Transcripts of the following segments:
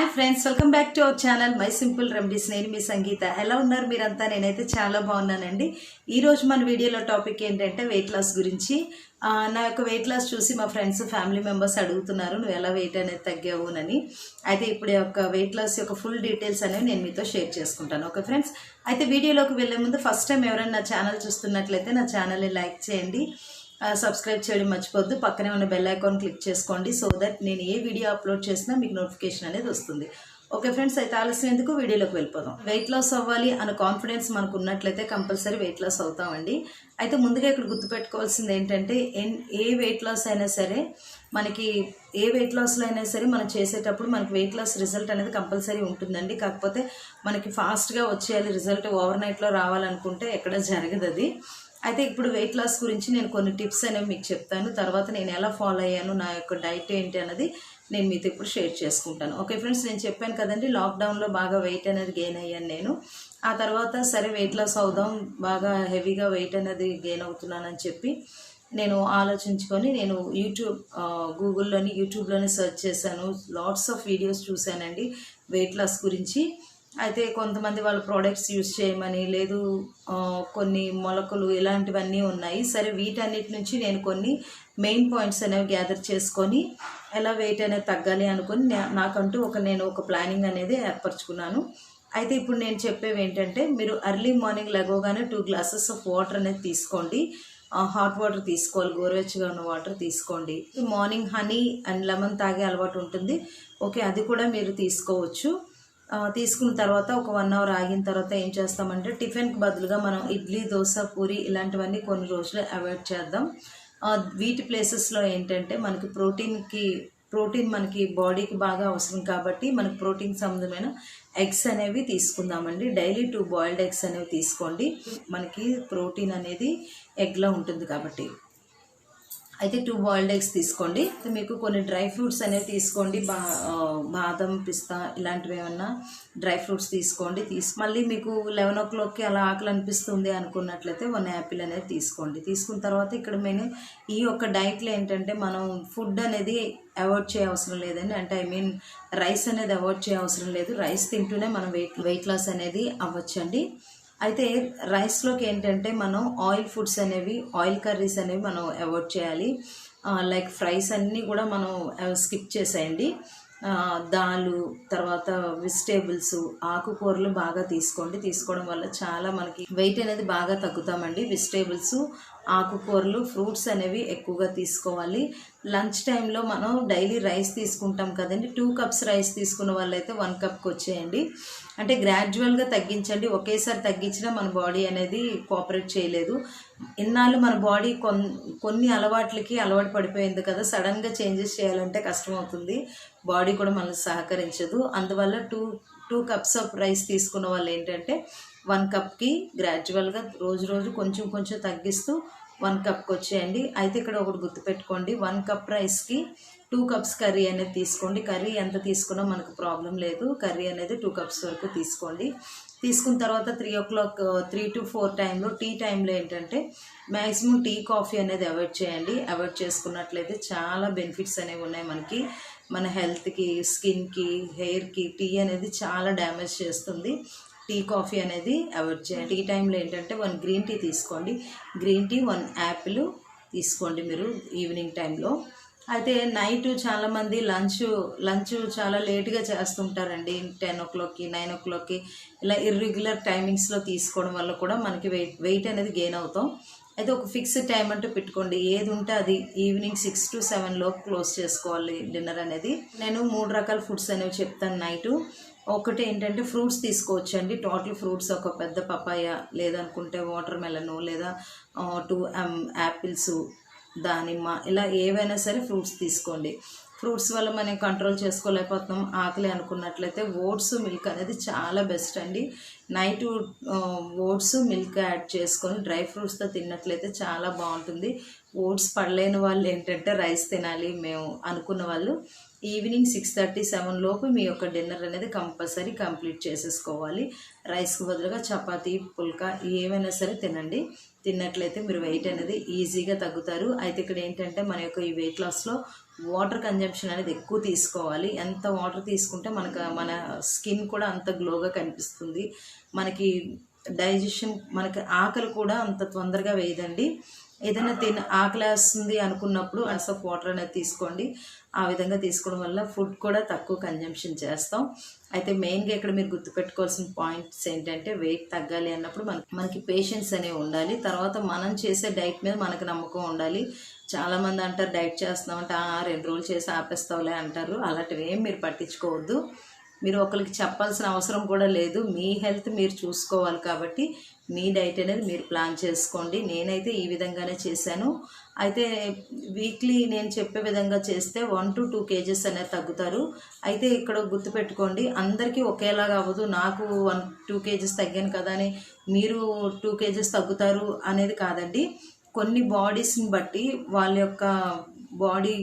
Hi friends, welcome back to our channel my simple remedies. నేను మీ సంగీత. ఎలా ఉన్నారు మీరంతా? నేనైతే చాలా బాగున్నానండి. ఈరోజు మన వీడియోలో టాపిక్ ఏంటంటే వెయిట్ లాస్ గురించి. నా యొక్క వెయిట్ లాస్ చూసి మా ఫ్రెండ్స్ ఫ్యామిలీ మెంబర్స్ అడుగుతున్నారు, నువ్వు ఎలా వెయిట్ అనేది తగ్గావు అని. అయితే ఇప్పుడు యొక్క వెయిట్ లాస్ యొక్క ఫుల్ డీటెయిల్స్ అనేవి నేను మీతో షేర్ చేసుకుంటాను. ఓకే ఫ్రెండ్స్, అయితే వీడియోలోకి వెళ్ళే ముందు ఫస్ట్ టైం ఎవరైనా నా ఛానల్ చూస్తున్నట్లయితే నా ఛానల్ని లైక్ చేయండి, సబ్స్క్రైబ్ చేయడం మర్చిపోద్దు. పక్కనే ఉన్న బెల్ ఐకాన్ క్లిక్ చేసుకోండి, సో దట్ నేను ఏ వీడియో అప్లోడ్ చేసినా మీకు నోటిఫికేషన్ అనేది వస్తుంది. ఓకే ఫ్రెండ్స్, అయితే ఆలస్యం ఎందుకు వీడియోలోకి వెళ్ళిపోదాం. వెయిట్ లాస్ అవ్వాలి అన్న కాన్ఫిడెన్స్ మనకు ఉన్నట్లయితే కంపల్సరీ వెయిట్ లాస్ అవుతామండి. అయితే ముందుగా ఇక్కడ గుర్తుపెట్టుకోవాల్సింది ఏంటంటే ఏ వెయిట్ లాస్ అయినా సరే మనకి ఏ వెయిట్ లాస్లో అయినా సరే మనం చేసేటప్పుడు మనకి వెయిట్ లాస్ రిజల్ట్ అనేది కంపల్సరీ ఉంటుందండి. కాకపోతే మనకి ఫాస్ట్గా వచ్చేయాలి రిజల్ట్, ఓవర్ నైట్లో రావాలనుకుంటే ఎక్కడ జరగదు అది. అయితే ఇప్పుడు వెయిట్ లాస్ గురించి నేను కొన్ని టిప్స్ అనేవి మీకు చెప్తాను. తర్వాత నేను ఎలా ఫాలో అయ్యాను, నా యొక్క డైట్ ఏంటి అన్నది నేను మీతో ఇప్పుడు షేర్ చేసుకుంటాను. ఓకే ఫ్రెండ్స్, నేను చెప్పాను కదండి, లాక్డౌన్లో బాగా వెయిట్ అనేది గెయిన్ అయ్యాను నేను. ఆ తర్వాత సరే వెయిట్ లాస్ అవుదాం, బాగా హెవీగా వెయిట్ అనేది గెయిన్ అవుతున్నానని చెప్పి నేను ఆలోచించుకొని నేను యూట్యూబ్లోని సెర్చ్ చేశాను. లాట్స్ ఆఫ్ వీడియోస్ చూశానండి వెయిట్ లాస్ గురించి. అయితే కొంతమంది వాళ్ళ ప్రోడక్ట్స్ యూజ్ చేయమని, లేదు కొన్ని మొలకలు ఇలాంటివన్నీ ఉన్నాయి. సరే వీటన్నిటి నుంచి నేను కొన్ని మెయిన్ పాయింట్స్ అనేవి గ్యాదర్ చేసుకొని ఎలా వెయిట్ అనేది తగ్గాలి అనుకొని నాకంటూ నేను ఒక ప్లానింగ్ అనేది ఏర్పరచుకున్నాను. అయితే ఇప్పుడు నేను చెప్పేవి ఏంటంటే, మీరు ఎర్లీ మార్నింగ్ లెగవగానే 2 గ్లాసెస్ ఆఫ్ వాటర్ అనేది తీసుకోండి. హాట్ వాటర్ తీసుకోవాలి, గోరువెచ్చగా ఉన్న వాటర్ తీసుకోండి. మార్నింగ్ హనీ అండ్ లెమన్ తాగే అలవాటు ఉంటుంది, ఓకే, అది కూడా మీరు తీసుకోవచ్చు. తీసుకున్న తర్వాత ఒక 1 అవర్ ఆగిన తర్వాత ఏం చేస్తామంటే, టిఫిన్కి బదులుగా మనం ఇడ్లీ, దోశ, పూరి ఇలాంటివన్నీ కొన్ని రోజులు అవాయిడ్ చేద్దాం. వీటి ప్లేసెస్లో ఏంటంటే మనకి ప్రోటీన్ మనకి బాడీకి బాగా అవసరం కాబట్టి మనకి ప్రోటీన్ సంబంధమైన ఎగ్స్ అనేవి తీసుకుందామండి. డైలీ 2 బాయిల్డ్ ఎగ్స్ అనేవి తీసుకోండి, మనకి ప్రోటీన్ అనేది ఎగ్లో ఉంటుంది కాబట్టి. అయితే 2 బాయిల్డ్ ఎగ్స్ తీసుకోండి. మీకు కొన్ని డ్రై ఫ్రూట్స్ అనేవి తీసుకోండి, బాదం, పిస్తా ఇలాంటివి ఏమన్నా డ్రై ఫ్రూట్స్ తీసుకోండి. మళ్ళీ మీకు 11 o'clockకి అలా ఆకలి అనిపిస్తుంది అనుకున్నట్లయితే 1 యాపిల్ అనేది తీసుకోండి. తీసుకున్న తర్వాత ఇక్కడ నేను ఈ యొక్క డైట్లో ఏంటంటే మనం ఫుడ్ అనేది అవాయిడ్ చేయవసరం లేదండి. అంటే రైస్ అనేది అవాయిడ్ చేయవసరం లేదు. రైస్ తింటూనే మనం వెయిట్ లాస్ అనేది అవ్వచ్చండి. అయితే రైస్లోకి ఏంటంటే మనం ఆయిల్ కర్రీస్ అనేవి మనం అవాయిడ్ చేయాలి. లైక్ ఫ్రైస్ అన్నీ కూడా మనం స్కిప్ చేసేయండి. దాలు, తర్వాత వెజిటేబుల్స్, ఆకుకూరలు బాగా తీసుకోవడం వల్ల చాలా మనకి వెయిట్ అనేది బాగా తగ్గుతామండి. వెజిటేబుల్స్, ఆకుకూరలు, ఫ్రూట్స్ అనేవి ఎక్కువగా తీసుకోవాలి. లంచ్ టైంలో మనం డైలీ రైస్ తీసుకుంటాం కదండి, 2 cups రైస్ తీసుకున్న వాళ్ళైతే 1 cupకి వచ్చేయండి. అంటే గ్రాడ్యువల్గా తగ్గించండి. ఒకేసారి తగ్గించినా మన బాడీ అనేది కోఆపరేట్ చేయలేదు. ఇన్నాళ్ళు మన బాడీ కొన్ని అలవాట్లకి అలవాటు పడిపోయింది కదా, సడన్గా చేంజెస్ చేయాలంటే కష్టమవుతుంది, బాడీ కూడా మనకు సహకరించదు. అందువల్ల 2 cups ఆఫ్ రైస్ తీసుకున్న వాళ్ళు ఏంటంటే 1 cupకి గ్రాడ్యువల్గా రోజు కొంచెం తగ్గిస్తూ 1 cupకి వచ్చేయండి. అయితే ఇక్కడ ఒకటి గుర్తుపెట్టుకోండి, 1 cup రైస్కి 2 cups కర్రీ అనేది తీసుకోండి. కర్రీ ఎంత తీసుకున్నా మనకు ప్రాబ్లం లేదు, కర్రీ అనేది 2 cups వరకు తీసుకోండి. తీసుకున్న తర్వాత 3 o'clock 3 to 4 టైంలో, టీ టైంలో ఏంటంటే మ్యాక్సిమం టీ, కాఫీ అనేది అవాయిడ్ చేయండి. అవాయిడ్ చేసుకున్నట్లయితే చాలా బెనిఫిట్స్ అనేవి ఉన్నాయి మనకి, మన హెల్త్కి, స్కిన్కి, హెయిర్కి. టీ అనేది చాలా డ్యామేజ్ చేస్తుంది. టీ, కాఫీ అనేది అవాయిడ్ చేయండి. టీ టైంలో ఏంటంటే 1 గ్రీన్ టీ తీసుకోండి. గ్రీన్ టీ, 1 యాపిల్ తీసుకోండి మీరు ఈవినింగ్ టైంలో. అయితే నైట్ చాలామంది లంచ్ చాలా లేట్గా చేస్తుంటారండి. 10 o'clockకి, 9 o'clockకి ఇలా ఇర్రెగ్యులర్ టైమింగ్స్లో తీసుకోవడం వల్ల కూడా మనకి వెయిట్ అనేది గెయిన్ అవుతాం. అయితే ఒక ఫిక్స్డ్ టైం అంటూ పెట్టుకోండి, ఏది ఉంటే అది ఈవినింగ్ 6 to 7 లోపు క్లోజ్ చేసుకోవాలి డిన్నర్ అనేది. నేను 3 రకాల ఫుడ్స్ అనేవి చెప్తాను నైటు. ఒకటి ఏంటంటే ఫ్రూట్స్ తీసుకోవచ్చండి. టోటల్ ఫ్రూట్స్, ఒక పెద్ద పపాయ, లేదనుకుంటే వాటర్ మెలను, లేదా 2 యాపిల్స్, దానిమ్మ, ఇలా ఏవైనా సరే ఫ్రూట్స్ తీసుకోండి. ఫ్రూట్స్ వల్ల మనం కంట్రోల్ చేసుకోలేకపోతున్నాం ఆకలి అనుకున్నట్లయితే ఓట్స్, మిల్క్ అనేది చాలా బెస్ట్ అండి. నైట్ ఓట్స్, మిల్క్ యాడ్ చేసుకొని డ్రై ఫ్రూట్స్తో తిన్నట్లయితే చాలా బాగుంటుంది. ఓట్స్ పడలేని వాళ్ళు ఏంటంటే రైస్ తినాలి మేము అనుకున్న వాళ్ళు ఈవినింగ్ 6:30, 7 లోపు మీ యొక్క డిన్నర్ అనేది కంపల్సరీ కంప్లీట్ చేసేసుకోవాలి. రైస్కి బదులుగా చపాతీ, పుల్కా ఏమైనా సరే తినండి. తిన్నట్లయితే మీరు వెయిట్ అనేది ఈజీగా తగ్గుతారు. అయితే ఇక్కడ ఏంటంటే మన యొక్క ఈ వెయిట్ లాస్లో వాటర్ కన్జంప్షన్ అనేది ఎక్కువ తీసుకోవాలి. ఎంత వాటర్ తీసుకుంటే మన స్కిన్ కూడా అంత గ్లోగా కనిపిస్తుంది. మనకి డైజెషన్, మనకి ఆకలి కూడా అంత తొందరగా వేయదండి. ఏదైనా ఆకలి వేస్తుంది అనుకున్నప్పుడు ఆఫ్ వాటర్ అనేది తీసుకోండి. ఆ విధంగా తీసుకోవడం వల్ల ఫుడ్ కూడా తక్కువ కన్జంప్షన్ చేస్తాం. అయితే మెయిన్గా ఇక్కడ మీరు గుర్తుపెట్టుకోవాల్సిన పాయింట్స్ ఏంటంటే వెయిట్ తగ్గాలి అన్నప్పుడు మనకి పేషెన్స్ అనేవి ఉండాలి. తర్వాత మనం చేసే డైట్ మీద మనకు నమ్మకం ఉండాలి. చాలామంది అంటారు డైట్ చేస్తున్నామంటే 2 రోజులు చేసి ఆపేస్తావులే అంటారు. అలాంటివి ఏం మీరు పట్టించుకోవద్దు. మీరు ఒకరికి చెప్పాల్సిన అవసరం కూడా లేదు. మీ హెల్త్ మీరు చూసుకోవాలి కాబట్టి మీ డైట్ అనేది మీరు ప్లాన్ చేసుకోండి. నేనైతే ఈ విధంగానే చేశాను. అయితే వీక్లీ నేను చెప్పే విధంగా చేస్తే 1 to 2 kgs అనేది తగ్గుతారు. అయితే ఇక్కడ గుర్తుపెట్టుకోండి, అందరికీ ఒకేలాగా అవ్వదు. నాకు 1-2 kgs తగ్గాను కదా అని మీరు 2 kgs తగ్గుతారు అనేది కాదండి. కొన్ని బాడీస్ని బట్టి వాళ్ళ యొక్క బాడీ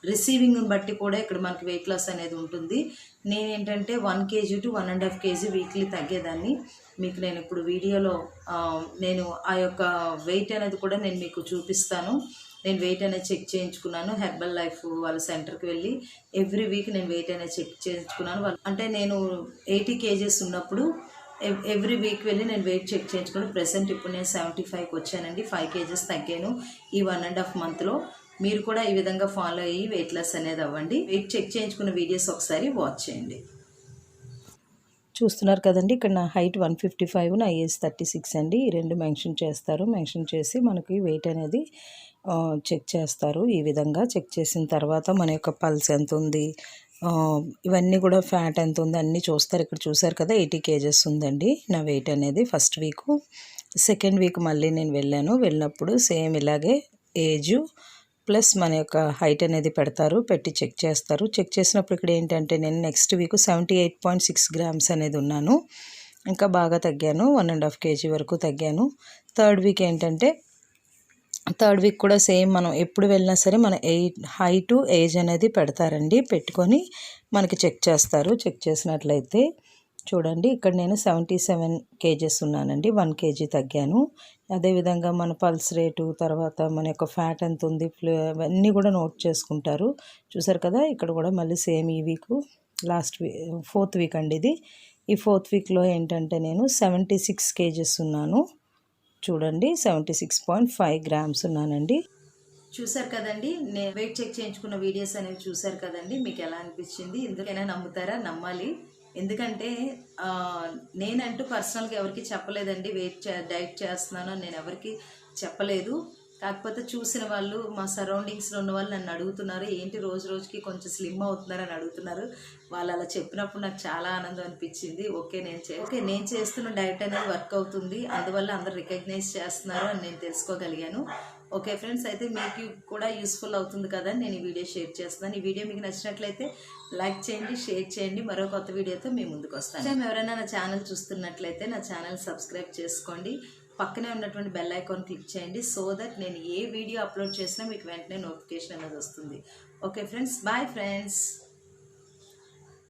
రిసీవింగ్ని బట్టి కూడా ఇక్కడ మనకి వెయిట్ లాస్ అనేది ఉంటుంది. నేనేంటంటే 1 kg to 1.5 kg వీక్లీ తగ్గేదాన్ని. మీకు నేను ఇప్పుడు వీడియోలో నేను ఆ యొక్క వెయిట్ అనేది కూడా నేను మీకు చూపిస్తాను. నేను వెయిట్ అనేది చెక్ చేయించుకున్నాను. హెర్బల్ లైఫ్ వాళ్ళ సెంటర్కి వెళ్ళి ఎవ్రీ వీక్ నేను వెయిట్ అనేది చెక్ చేయించుకున్నాను. అంటే నేను 80 kgs ఉన్నప్పుడు ఎవ్రీ వీక్ వెళ్ళి నేను వెయిట్ చెక్ చేయించుకున్నాను. ప్రెసెంట్ ఇప్పుడు నేను 75కి వచ్చానండి. 5 kgs తగ్గాను ఈ 1.5 monthలో. మీరు కూడా ఈ విధంగా ఫాలో అయ్యి వెయిట్ లాస్ అనేది అవ్వండి. వెయిట్ చెక్ చేయించుకున్న వీడియోస్ ఒకసారి వాచ్ చేయండి. చూస్తున్నారు కదండి, ఇక్కడ నా హైట్ 155, నా ఏజ్ 36 అండి. ఈ రెండు మెన్షన్ చేస్తారు. మెన్షన్ చేసి మనకి వెయిట్ అనేది చెక్ చేస్తారు. ఈ విధంగా చెక్ చేసిన తర్వాత మన యొక్క పల్స్ ఎంత ఉంది, ఇవన్నీ కూడా ఫ్యాట్ ఎంత ఉంది అన్నీ చూస్తారు. ఇక్కడ చూసారు కదా 80 kgs ఉందండి నా వెయిట్ అనేది ఫస్ట్ వీకు. సెకండ్ వీక్ మళ్ళీ నేను వెళ్ళినప్పుడు సేమ్ ఇలాగే ఏజు ప్లస్ మన యొక్క హైట్ అనేది పెడతారు, పెట్టి చెక్ చేస్తారు. చెక్ చేసినప్పుడు ఇక్కడ ఏంటంటే నేను నెక్స్ట్ వీక్ 78.6 grams అనేది ఉన్నాను. ఇంకా బాగా తగ్గాను, 1.5 kg వరకు తగ్గాను. థర్డ్ వీక్ ఏంటంటే థర్డ్ వీక్ కూడా సేమ్ మనం ఎప్పుడు వెళ్ళినా సరే మన హైటు ఏజ్ అనేది పెడతారండి. పెట్టుకొని మనకి చెక్ చేస్తారు. చెక్ చేసినట్లయితే చూడండి ఇక్కడ నేను 77 kgs ఉన్నానండి. 1 kg తగ్గాను. అదేవిధంగా మన పల్స్ రేటు, తర్వాత మన యొక్క ఫ్యాట్ ఎంత ఉంది, ఇవన్నీ కూడా నోట్ చేసుకుంటారు. చూసారు కదా, ఇక్కడ కూడా మళ్ళీ సేమ్ ఈ వీకు ఫోర్త్ వీక్ అండి ఇది. ఈ ఫోర్త్ వీక్లో ఏంటంటే నేను 76 kgs ఉన్నాను. చూడండి 76.5 grams ఉన్నానండి. చూసారు కదండి, నేను వెయిట్ చెక్ చేయించుకున్న వీడియోస్ అనేవి చూసారు కదండి. మీకు ఎలా అనిపించింది? ఎందుకైనా నమ్ముతారా? నమ్మాలి. ఎందుకంటే నేనంటూ పర్సనల్గా ఎవరికి చెప్పలేదండి డైట్ చేస్తున్నాను నేను ఎవరికి చెప్పలేదు. కాకపోతే చూసిన వాళ్ళు, మా సరౌండింగ్స్లో ఉన్న వాళ్ళు నన్ను అడుగుతున్నారు, ఏంటి రోజు రోజుకి కొంచెం స్లిమ్ అవుతున్నారని అడుగుతున్నారు. వాళ్ళు అలా చెప్పినప్పుడు నాకు చాలా ఆనందం అనిపించింది. నేను చేస్తున్న డైట్ అనేది వర్క్ అవుతుంది, అందువల్ల అందరు రికగ్నైజ్ చేస్తున్నారు అని నేను తెలుసుకోగలిగాను. ఓకే ఫ్రెండ్స్, అయితే మీకు కూడా యూస్ఫుల్ అవుతుంది కదా నేను ఈ వీడియో షేర్ చేస్తున్నాను. ఈ వీడియో మీకు నచ్చినట్లయితే లైక్ చేయండి, షేర్ చేయండి. మరో కొత్త వీడియోతో మీ ముందుకు వస్తాను. ఎవరైనా నా ఛానల్ చూస్తున్నట్లయితే నా ఛానల్ సబ్స్క్రైబ్ చేసుకోండి. పక్కనే ఉన్నటువంటి బెల్ ఐకాన్ క్లిక్ చేయండి, సో దట్ నేను ఏ వీడియో అప్లోడ్ చేసినా మీకు వెంటనే నోటిఫికేషన్ అనేది వస్తుంది. Okay friends, bye friends.